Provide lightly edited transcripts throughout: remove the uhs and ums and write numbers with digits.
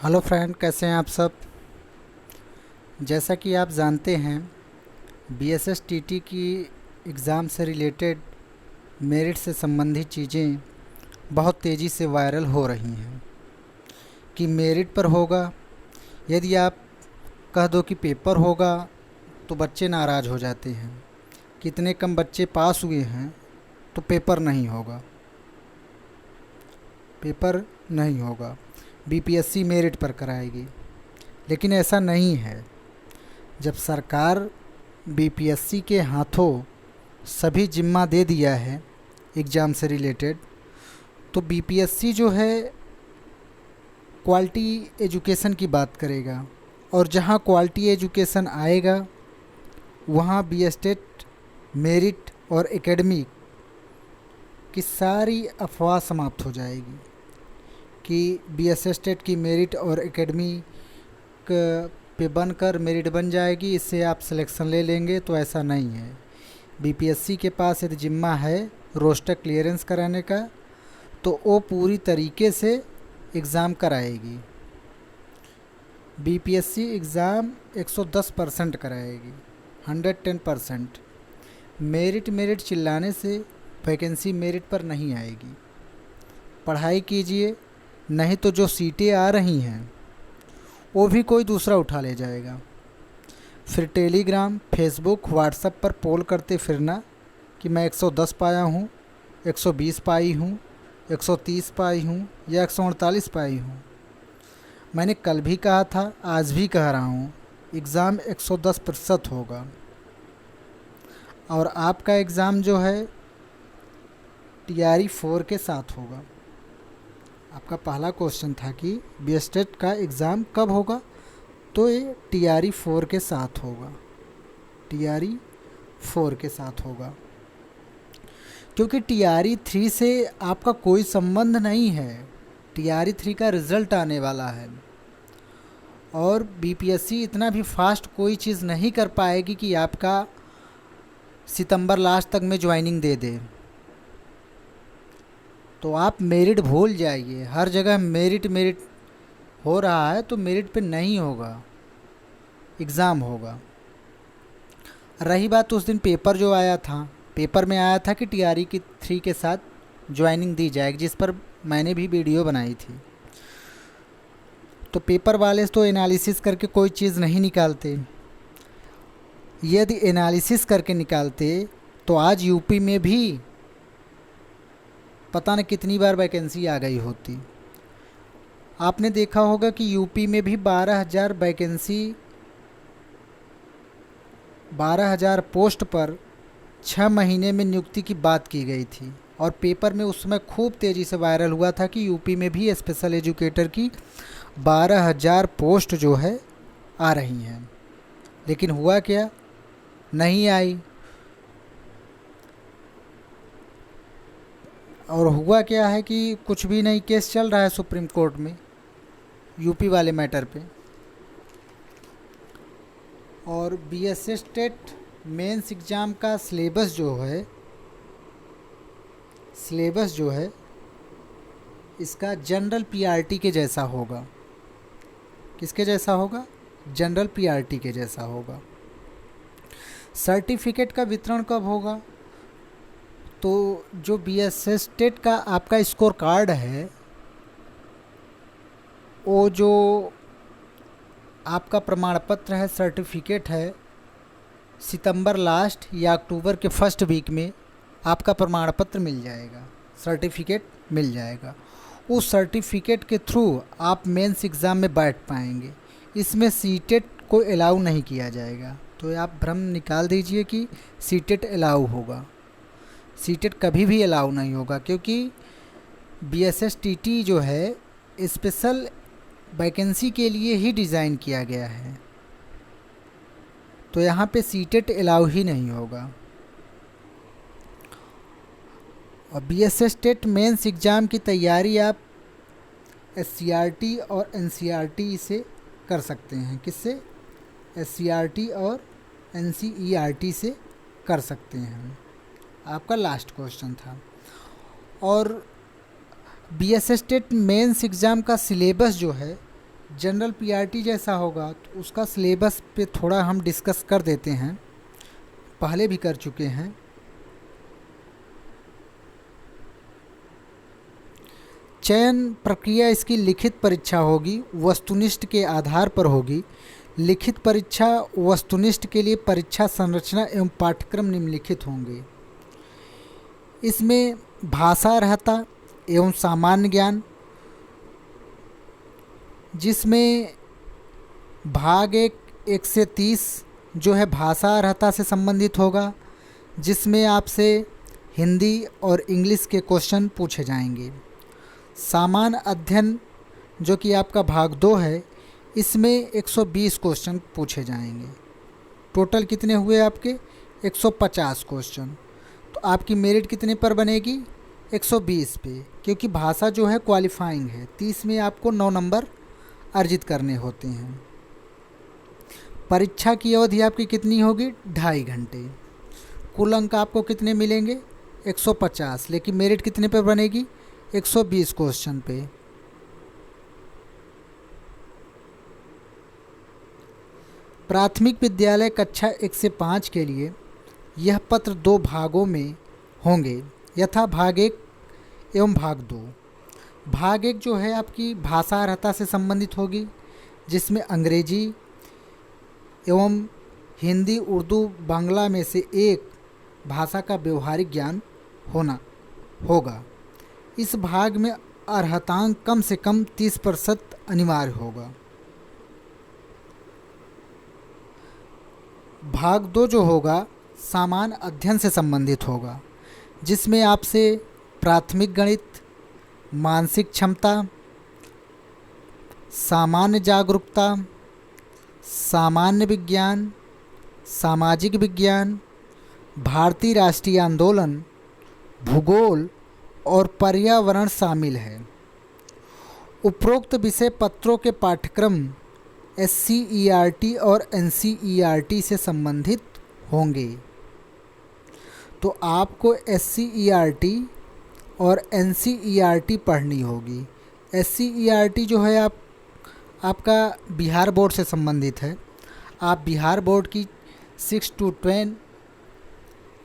Hello friend, कैसे हैं आप सब। जैसा कि आप जानते हैं, बीएसएसटीटी की एग्ज़ाम से रिलेटेड मेरिट से संबंधित चीज़ें बहुत तेज़ी से वायरल हो रही हैं कि मेरिट पर होगा। यदि आप कह दो कि पेपर होगा तो बच्चे नाराज़ हो जाते हैं। कितने कम बच्चे पास हुए हैं तो पेपर नहीं होगा, पेपर नहीं होगा, बीपीएससी मेरिट पर कराएगी। लेकिन ऐसा नहीं है। जब सरकार बीपीएससी के हाथों सभी जिम्मा दे दिया है एग्ज़ाम से रिलेटेड, तो बीपीएससी जो है क्वालिटी एजुकेशन की बात करेगा। और जहाँ क्वालिटी एजुकेशन आएगा वहाँ बीएसटेट मेरिट और एकेडमिक की सारी अफवाह समाप्त हो जाएगी कि बीएसटेट की मेरिट और एकेडमिक पे बनकर मेरिट बन जाएगी, इससे आप सिलेक्शन ले लेंगे। तो ऐसा नहीं है। बीपीएससी के पास यदि जिम्मा है रोस्टर क्लियरेंस कराने का, तो वो पूरी तरीके से एग्ज़ाम कराएगी। बीपीएससी एग्ज़ाम 110% कराएगी, 110%। मेरिट मेरिट चिल्लाने से वैकेंसी मेरिट पर नहीं आएगी। पढ़ाई कीजिए, नहीं तो जो सीटें आ रही हैं वो भी कोई दूसरा उठा ले जाएगा। फिर टेलीग्राम, फेसबुक, व्हाट्सएप पर पोल करते फिरना कि मैं 110 पाया हूँ, 120 पाई हूँ, 130 पाई हूँ या 148 पाई हूँ। मैंने कल भी कहा था, आज भी कह रहा हूँ, एग्ज़ाम 110% होगा। और आपका एग्ज़ाम जो है टीआरई 4 के साथ होगा। आपका पहला क्वेश्चन था कि बीएसटेट का एग्ज़ाम कब होगा, तो ये टीआरई 4 के साथ होगा, टीआरई 4 के साथ होगा। क्योंकि टीआरई 3 से आपका कोई संबंध नहीं है। टीआरई 3 का रिज़ल्ट आने वाला है और बीपीएससी इतना भी फास्ट कोई चीज़ नहीं कर पाएगी कि आपका सितंबर लास्ट तक में ज्वाइनिंग दे दे। तो आप मेरिट भूल जाइए। हर जगह मेरिट मेरिट हो रहा है तो मेरिट पे नहीं होगा, एग्ज़ाम होगा। रही बात उस दिन पेपर जो आया था, पेपर में आया था कि टीआरई की 3 के साथ ज्वाइनिंग दी जाएगी, जिस पर मैंने भी वीडियो बनाई थी। तो पेपर वाले तो एनालिसिस करके कोई चीज़ नहीं निकालते। यदि एनालिसिस करके निकालते तो आज यूपी में भी पता न कितनी बार वैकेंसी आ गई होती। आपने देखा होगा कि यूपी में भी 12,000 वैकेंसी, 12,000 पोस्ट पर 6 महीने में नियुक्ति की बात की गई थी। और पेपर में उस समय खूब तेज़ी से वायरल हुआ था कि यूपी में भी स्पेशल एजुकेटर की 12,000 पोस्ट जो है आ रही हैं। लेकिन हुआ क्या, नहीं आई। और हुआ क्या है कि कुछ भी नहीं, केस चल रहा है सुप्रीम कोर्ट में यूपी वाले मैटर पे। और बीएसएस टेट मेंस एग्ज़ाम का सिलेबस जो है इसका जनरल पीआरटी के जैसा होगा। किसके जैसा होगा? जनरल पीआरटी के जैसा होगा। सर्टिफिकेट का वितरण कब होगा? तो जो बीएसएस टेट का आपका स्कोर कार्ड है, वो जो आपका प्रमाण पत्र है, सर्टिफिकेट है, सितंबर लास्ट या अक्टूबर के फर्स्ट वीक में आपका प्रमाण पत्र मिल जाएगा, सर्टिफिकेट मिल जाएगा। उस सर्टिफिकेट के थ्रू आप मेंस एग्ज़ाम में बैठ पाएंगे। इसमें सीटेट को अलाउ नहीं किया जाएगा। तो आप भ्रम निकाल दीजिए कि सीटेट अलाउ होगा। सीटेट कभी भी अलाउ नहीं होगा, क्योंकि बीएसएसटीटी जो है स्पेशल वैकेंसी के लिए ही डिज़ाइन किया गया है। तो यहाँ पे सीटेट अलाउ ही नहीं होगा। और बीएसएस टेट मेंस एग्ज़ाम की तैयारी आप एससीईआरटी और एनसीईआरटी से कर सकते हैं। किससे? एससीईआरटी और एनसीईआरटी से कर सकते हैं। आपका लास्ट क्वेश्चन था। और बीएसएस टेट मेंस एग्ज़ाम का सिलेबस जो है जनरल पीआरटी जैसा होगा तो उसका सिलेबस पे थोड़ा हम डिस्कस कर देते हैं, पहले भी कर चुके हैं। चयन प्रक्रिया इसकी लिखित परीक्षा होगी, वस्तुनिष्ठ के आधार पर होगी। लिखित परीक्षा वस्तुनिष्ठ के लिए परीक्षा संरचना एवं पाठ्यक्रम निम्नलिखित होंगे। इसमें भाषा अर्हता एवं सामान्य ज्ञान, जिसमें भाग 1 से 30 जो है भाषा अर्हता से संबंधित होगा, जिसमें आपसे हिंदी और इंग्लिश के क्वेश्चन पूछे जाएंगे। सामान्य अध्ययन जो कि आपका भाग 2 है, इसमें 120 क्वेश्चन पूछे जाएंगे। टोटल कितने हुए आपके? 150 क्वेश्चन। तो आपकी मेरिट कितने पर बनेगी? 120 पे, क्योंकि भाषा जो है क्वालिफाइंग है। 30 में आपको 9 नंबर अर्जित करने होते हैं। परीक्षा की अवधि आपकी कितनी होगी? 2.5 घंटे। कुल अंक आपको कितने मिलेंगे? 150, लेकिन मेरिट कितने पर बनेगी? 120 क्वेश्चन पे। प्राथमिक विद्यालय कक्षा 1 से 5 के लिए यह पत्र 2 भागों में होंगे, यथा भाग 1 एवं भाग 2। भाग 1 जो है आपकी भाषा अर्हता से संबंधित होगी, जिसमें अंग्रेजी एवं हिंदी, उर्दू, बांग्ला में से एक भाषा का व्यवहारिक ज्ञान होना होगा। इस भाग में अर्हतांक कम से कम 30% अनिवार्य होगा। भाग 2 जो होगा सामान्य अध्ययन से संबंधित होगा, जिसमें आपसे प्राथमिक गणित, मानसिक क्षमता, सामान्य जागरूकता, सामान्य विज्ञान, सामाजिक विज्ञान, भारतीय राष्ट्रीय आंदोलन, भूगोल और पर्यावरण शामिल है। उपरोक्त विषय पत्रों के पाठ्यक्रम SCERT और NCERT से संबंधित होंगे। तो आपको SCERT और NCERT पढ़नी होगी। SCERT जो है आपका बिहार बोर्ड से संबंधित है। आप बिहार बोर्ड की 6 to 10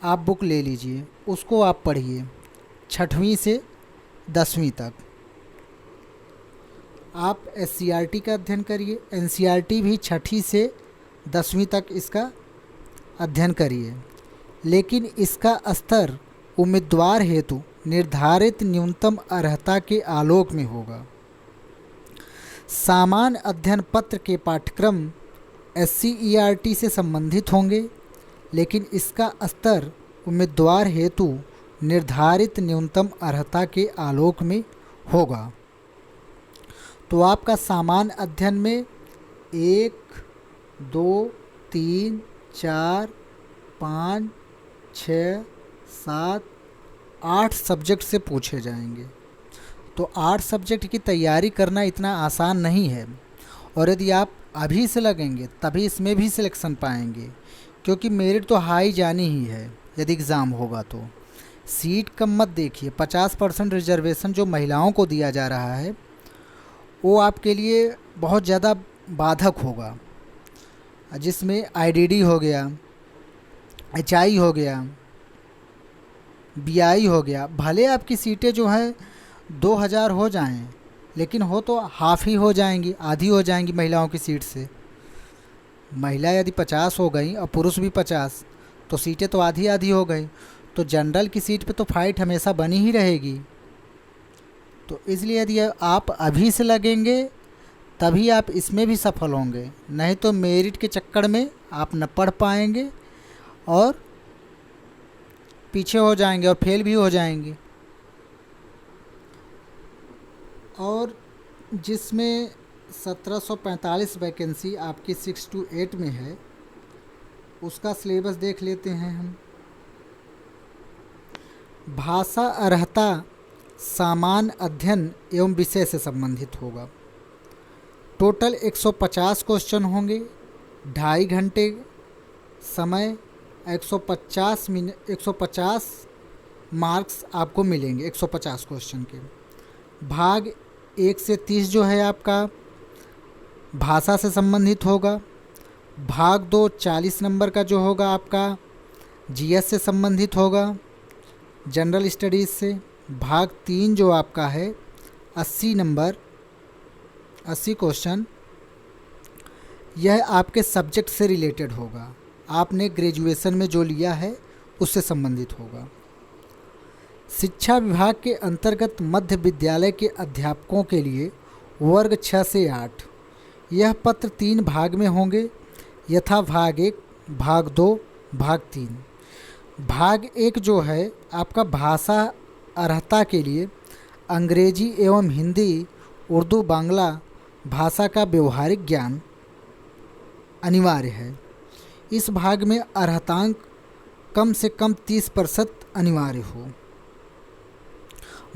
आप बुक ले लीजिए, उसको आप पढ़िए 6वीं से 10वीं तक। आप SCERT का अध्ययन करिए, NCERT भी 6वीं से 10वीं तक इसका अध्ययन करिए, लेकिन इसका स्तर उम्मीदवार हेतु निर्धारित न्यूनतम अर्हता के आलोक में होगा। सामान्य अध्ययन पत्र के पाठ्यक्रम SCERT से संबंधित होंगे, लेकिन इसका स्तर उम्मीदवार हेतु निर्धारित न्यूनतम अर्हता के आलोक में होगा। तो आपका सामान्य अध्ययन में 1, 2, 3, 4, 5, 6, 7, 8 सब्जेक्ट से पूछे जाएंगे। तो 8 सब्जेक्ट की तैयारी करना इतना आसान नहीं है, और यदि आप अभी से लगेंगे तभी इसमें भी सिलेक्शन पाएंगे, क्योंकि मेरिट तो हाई जानी ही है यदि एग्ज़ाम होगा तो। सीट कम मत देखिए। 50% रिजर्वेशन जो महिलाओं को दिया जा रहा है वो आपके लिए बहुत ज़्यादा बाधक होगा, जिसमें IDD हो गया, HI हो गया, BI हो गया। भले आपकी सीटें जो है 2000 हो जाएं, लेकिन हो तो हाफ ही हो जाएंगी, आधी हो जाएंगी महिलाओं की सीट से। महिला यदि 50 हो गई और पुरुष भी 50, तो सीटें तो आधी आधी हो गई। तो जनरल की सीट पे तो फाइट हमेशा बनी ही रहेगी। तो इसलिए यदि आप अभी से लगेंगे तभी आप इसमें भी सफल होंगे, नहीं तो मेरिट के चक्कर में आप न पढ़ पाएंगे और पीछे हो जाएंगे और फेल भी हो जाएंगे। और जिसमें 1745 वैकेंसी आपकी 6 to 8 में है, उसका सिलेबस देख लेते हैं हम। भाषा अर्हता सामान्य अध्ययन एवं विषय से संबंधित होगा। टोटल 150 क्वेश्चन होंगे, 2.5 घंटे समय, 150 मार्क्स आपको मिलेंगे 150 क्वेश्चन के। भाग 1 से 30 जो है आपका भाषा से संबंधित होगा। भाग 2 40 नंबर का जो होगा आपका जीएस से संबंधित होगा, जनरल स्टडीज़ से। भाग 3 जो आपका है 80 नंबर 80 क्वेश्चन, यह आपके सब्जेक्ट से रिलेटेड होगा, आपने ग्रेजुएशन में जो लिया है उससे संबंधित होगा। शिक्षा विभाग के अंतर्गत मध्य विद्यालय के अध्यापकों के लिए वर्ग 6 से 8, यह पत्र 3 भाग में होंगे, यथा भाग 1, भाग 2, भाग 3। भाग 1 जो है आपका भाषा अर्हता के लिए अंग्रेजी एवं हिंदी, उर्दू, बांग्ला भाषा का व्यवहारिक ज्ञान अनिवार्य है। इस भाग में अर्हतांक कम से कम 30% अनिवार्य हो।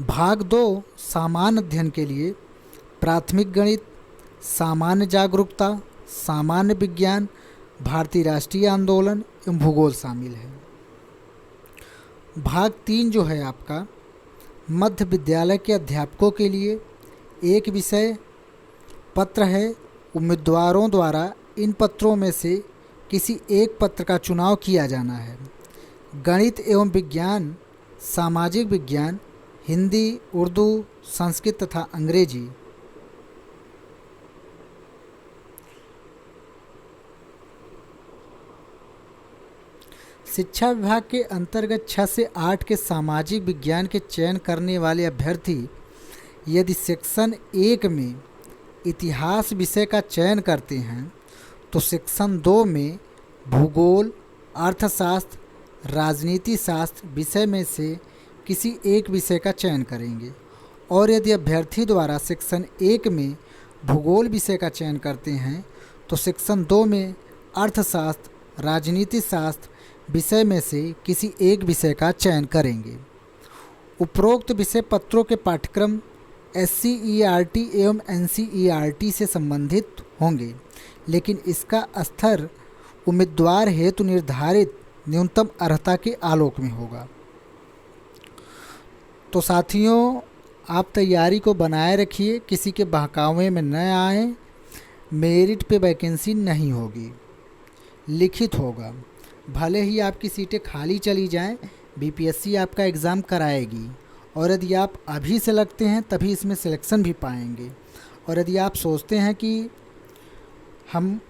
भाग 2 सामान्य अध्ययन के लिए प्राथमिक गणित, सामान्य जागरूकता, सामान्य विज्ञान, भारतीय राष्ट्रीय आंदोलन एवं भूगोल शामिल है। भाग 3 जो है आपका मध्य विद्यालय के अध्यापकों के लिए एक विषय पत्र है। उम्मीदवारों द्वारा इन पत्रों में से किसी एक पत्र का चुनाव किया जाना है। गणित एवं विज्ञान, सामाजिक विज्ञान, हिंदी, उर्दू, संस्कृत तथा अंग्रेजी। शिक्षा विभाग के अंतर्गत 6 से 8 के सामाजिक विज्ञान के चयन करने वाले अभ्यर्थी यदि सेक्शन 1 में इतिहास विषय का चयन करते हैं तो सेक्शन 2 में भूगोल, अर्थशास्त्र, राजनीति शास्त्र विषय में से किसी एक विषय का चयन करेंगे। और यदि अभ्यर्थी द्वारा सेक्शन 1 में भूगोल विषय का चयन करते हैं तो सेक्शन 2 में अर्थशास्त्र, राजनीति शास्त्र विषय में से किसी एक विषय का चयन करेंगे। उपरोक्त विषय पत्रों के पाठ्यक्रम SCERT एवं NCERT से संबंधित होंगे, लेकिन इसका स्तर उम्मीदवार हेतु निर्धारित न्यूनतम अर्हता के आलोक में होगा। तो साथियों, आप तैयारी को बनाए रखिए, किसी के बहकावे में न आए। मेरिट पे वैकेंसी नहीं होगी, लिखित होगा। भले ही आपकी सीटें खाली चली जाएं, BPSC आपका एग्ज़ाम कराएगी। और यदि आप अभी से लगते हैं तभी इसमें सिलेक्शन भी पाएंगे। और यदि आप सोचते हैं कि हम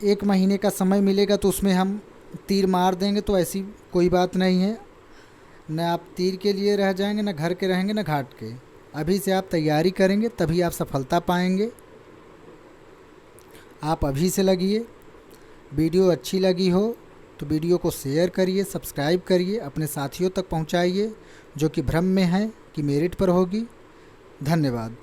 1 महीने का समय मिलेगा तो उसमें हम तीर मार देंगे, तो ऐसी कोई बात नहीं है। न आप तीर के लिए रह जाएंगे, न घर के रहेंगे, न घाट के। अभी से आप तैयारी करेंगे तभी आप सफलता पाएंगे। आप अभी से लगिए। वीडियो अच्छी लगी हो तो वीडियो को शेयर करिए, सब्सक्राइब करिए, अपने साथियों तक पहुंचाइए जो कि भ्रम में हैं कि मेरिट पर होगी। धन्यवाद।